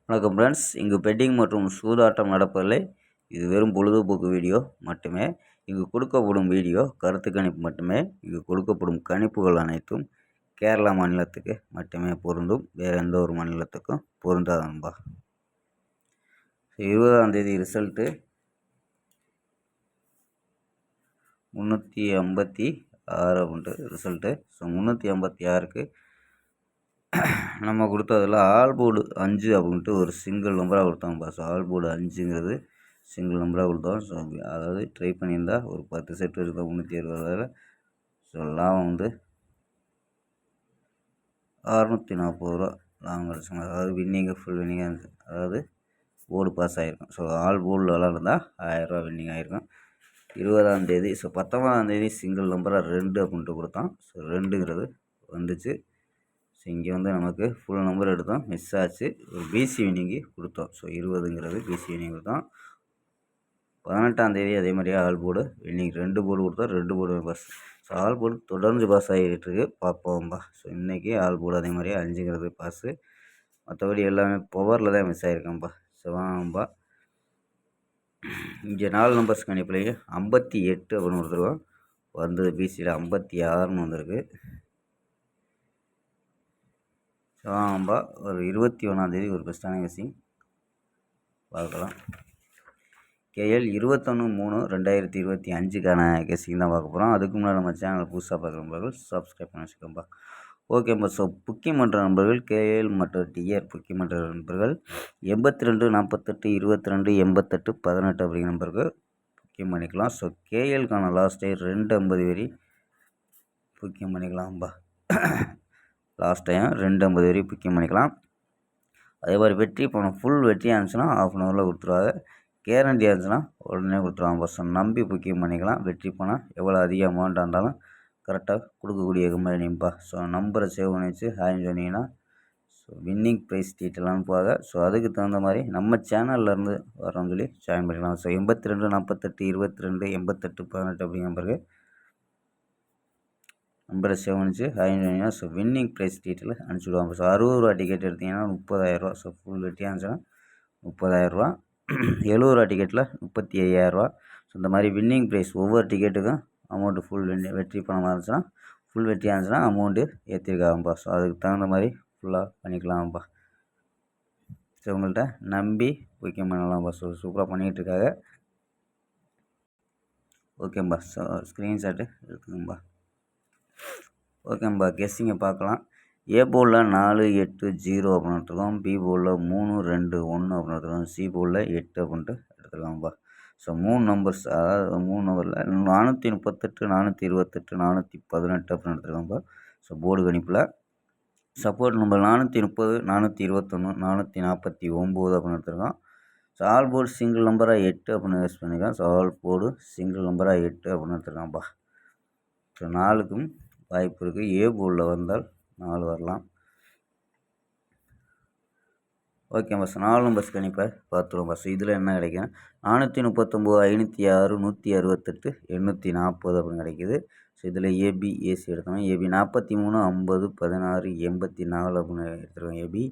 வணக்கம் ஃப்ரெண்ட்ஸ். இங்கு பெட்டிங் மற்றும் சூதாட்டம் நடப்பதில்லை. இது வெறும் பொழுதுபோக்கு வீடியோ மட்டுமே. இங்கு கொடுக்கப்படும் வீடியோ கருத்து கணிப்பு மட்டுமே. இங்கு கொடுக்கப்படும் கணிப்புகள் அனைத்தும் கேரளா மாநிலத்துக்கு மட்டுமே பொருந்தும். வேறு எந்த ஒரு மாநிலத்துக்கும் பொருந்தாது நண்பா. 20ஆம் தேதி ரிசல்ட்டு 356 அப்படின்ட்டு ரிசல்ட்டு. 356க்கு நம்ம கொடுத்ததில் ஆல் போர்டு 5 அப்படின்ட்டு ஒரு சிங்கிள் நம்பராக கொடுத்தோம்ப்பா. ஆல் போர்டு 5ங்கிறது சிங்கிள் நம்பராக கொடுத்தோம். அதாவது ட்ரை பண்ணியிருந்தா ஒரு 10 செட் இருக்கும் 360. லாபம் 640 ரூபா லாபம் கிடச்சுங்க. அதாவது வின்னிங்கு ஃபுல் வின்னிங்காக இருந்துச்சு. அதாவது போர்டு பாஸ் ஆகிருக்கும். ஆல் போர்டில் விளாண்டுருந்தா 1000 ரூபா வின்னிங் ஆகிருக்கும். 20ஆம் தேதி 19ஆம் தேதி சிங்கிள் நம்பராக 2 அப்படின்ட்டு கொடுத்தோம். 2ங்கிறது வந்துச்சு. இங்கே நமக்கு ஃபுல் நம்பர் எடுத்தோம், மிஸ் ஆச்சு. ஒரு பிசி வின்னிங்கு கொடுத்தோம். 20ங்கிறது பிசி வின்னிங் கொடுத்தோம். 18ஆம் தேதி அதே மாதிரியே ஆல் போர்டு வின்னிங் 2 போர்டு கொடுத்தோம். 2 போர்டு பாஸ். ஆல் போர்டு தொடர்ந்து பாஸ் ஆகிட்டு இருக்கு. பார்ப்போம்பா. இன்றைக்கி ஆல் போர்டு அதே மாதிரியே 5ங்கிறது பாஸு. மற்றபடி எல்லாமே பவரில் தான் மிஸ் ஆகிருக்கேன்ப்பா. வாங்கப்பா. இங்கே 4 நம்பர்ஸ் கணிப்புலேயே 58 அப்படின்னு கொடுத்துருக்கோம். வந்தது பிசியில் 56ன்னு வந்திருக்கு. வாங்கப்பா. ஒரு 21ஆம் தேதி ஒரு பெஸ்ட்டான கெஸ்ஸிங் பார்க்கலாம். கேஎல் 21/3/2025க்கான கெஸ்ஸிங் தான் பார்க்க போகிறோம். அதுக்கு முன்னாடி நம்ம சேனல் புதுசாக பார்க்குற நண்பர்கள் சப்ஸ்கிரைப் பண்ணி வச்சுக்கோம்பா. ஓகேப்பா. புக்கிங் பண்ணுற நண்பர்கள் கேஎல் மற்றும் டிஆர் புக்கிங் பண்ணுற நண்பர்கள் 82 48 22 88 18 அப்படிங்கிற நம்பருக்கு புக்கிங் பண்ணிக்கலாம். கேஎல்கான லாஸ்ட் டே 250 வரி புக்கிங் பண்ணிக்கலாம்பா. லாஸ்ட் டைம் 250 வரையும் புக்கிங் பண்ணிக்கலாம். அதே மாதிரி வெற்றி பணம் ஃபுல் வெற்றியாக இருந்துச்சுன்னா ½ கொடுத்துருவாங்க. கேரண்டியாக இருந்துச்சுன்னா உடனே கொடுத்துருவாங்க. பஸ் நம்பி புக்கிங் பண்ணிக்கலாம். வெற்றி பணம் எவ்வளோ அதிக அமௌண்ட்டாக இருந்தாலும் கரெக்டாக கொடுக்கக்கூடிய கம்பெனிப்பா. நம்பரை சேவ் பண்ணி வச்சு ஹேண்ட் சொன்னீங்கன்னா வின்னிங் ப்ரைஸ் டீட்டெயில் அனுப்புவாங்க. அதுக்கு தகுந்த மாதிரி நம்ம சேனல்லேருந்து வரோன்னு சொல்லி ஜாயின் பண்ணிக்கலாம். 82 48 22 88 18 அப்படிங்கிற நம்பருக்கு நம்பரை சேவ் பண்ணிச்சு ஹேண்ட் சொன்னீங்கன்னா வின்னிங் ப்ரைஸ் டீட்டெயில் அனுப்பிச்சுடுவாங்க. 60 ரூபா டிக்கெட் எடுத்திங்கன்னா 30,000 ரூபா. ஃபுல் வெட்டியாக இருந்துச்சுன்னா 30,000 ரூபா. 70 ரூபா டிக்கெட்டில் 35,000 ரூபா. இந்த மாதிரி வின்னிங் ப்ரைஸ் ஒவ்வொரு டிக்கெட்டுக்கும் அமௌண்ட்டு ஃபுல் வெற்றி பணமாக இருந்துச்சுன்னா ஃபுல் வெற்றியாக இருந்துச்சுன்னா அமௌண்ட்டு ஏற்றிருக்காங்கப்பா. அதுக்கு தகுந்த மாதிரி ஃபுல்லாக பண்ணிக்கலாம்ப்பா. உங்கள்கிட்ட நம்பி புக்கிங் பண்ணலாம்ப்பா. சூப்பராக பண்ணிகிட்ருக்காங்க. ஓகேம்பா. ஸ்க்ரீன்ஷாட்டு இருக்குங்கப்பா. ஓகேம்பா. கெஸ்ஸிங்கை பார்க்கலாம். ஏ போர்டில் 4 8 0 அப்படின்னு எடுத்துருக்கோம். பி போர்டில் 3 2 1 அப்படின்னு எடுத்துருக்கோம். சி போர்டில் 8 அப்படின்ட்டு எடுத்துருக்காங்கப்பா. 3 நம்பர்ஸ், அதாவது 3 நம்பரில் 438 428 418 அப்படின்னு எடுத்துருக்காங்கப்பா. போர்டு கணிப்பில் சப்போர்ட் நம்பர் 430 421 449 அப்படின்னு எடுத்துருக்கோம். ஆல் போர்டு சிங்கிள் நம்பராக 8 அப்படின்னு யூஸ் பண்ணியிருக்கேன். ஆல் போர்டு சிங்கிள் நம்பராக 8 அப்படின்னு எடுத்துருக்காங்கப்பா. 4க்கும் வாய்ப்பு இருக்குது. ஏ போர்டில் வந்தால் 4 வரலாம். Okay bus. 4 நம்பர்ஸ் கணிப்பை பார்த்துருவோம் பஸ். இதில் என்ன கிடைக்கும்? 439 506 168 840 அப்படின்னு கிடைக்கிது. இதில் ஏபி ஏசி எடுத்தோம். ஏபி 43 50 16 84 அப்படின்னு எடுத்துருக்கோம். ஏபி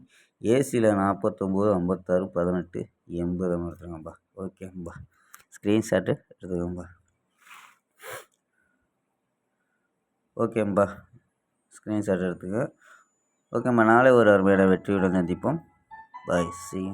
ஏசியில் 49 56 18 80 அப்படின்னு எடுத்துருக்கோம்ப்பா. ஓகேப்பா. ஸ்க்ரீன்ஷாட்டு எடுத்துக்கோங்கப்பா. ஓகேம்பா. ஸ்க்ரீன்ஷாட் எடுத்துக்க. ஓகேம்மா. நாளை ஒரு அருமையான வெற்றியுடன் சந்திப்போம். பாய். See you.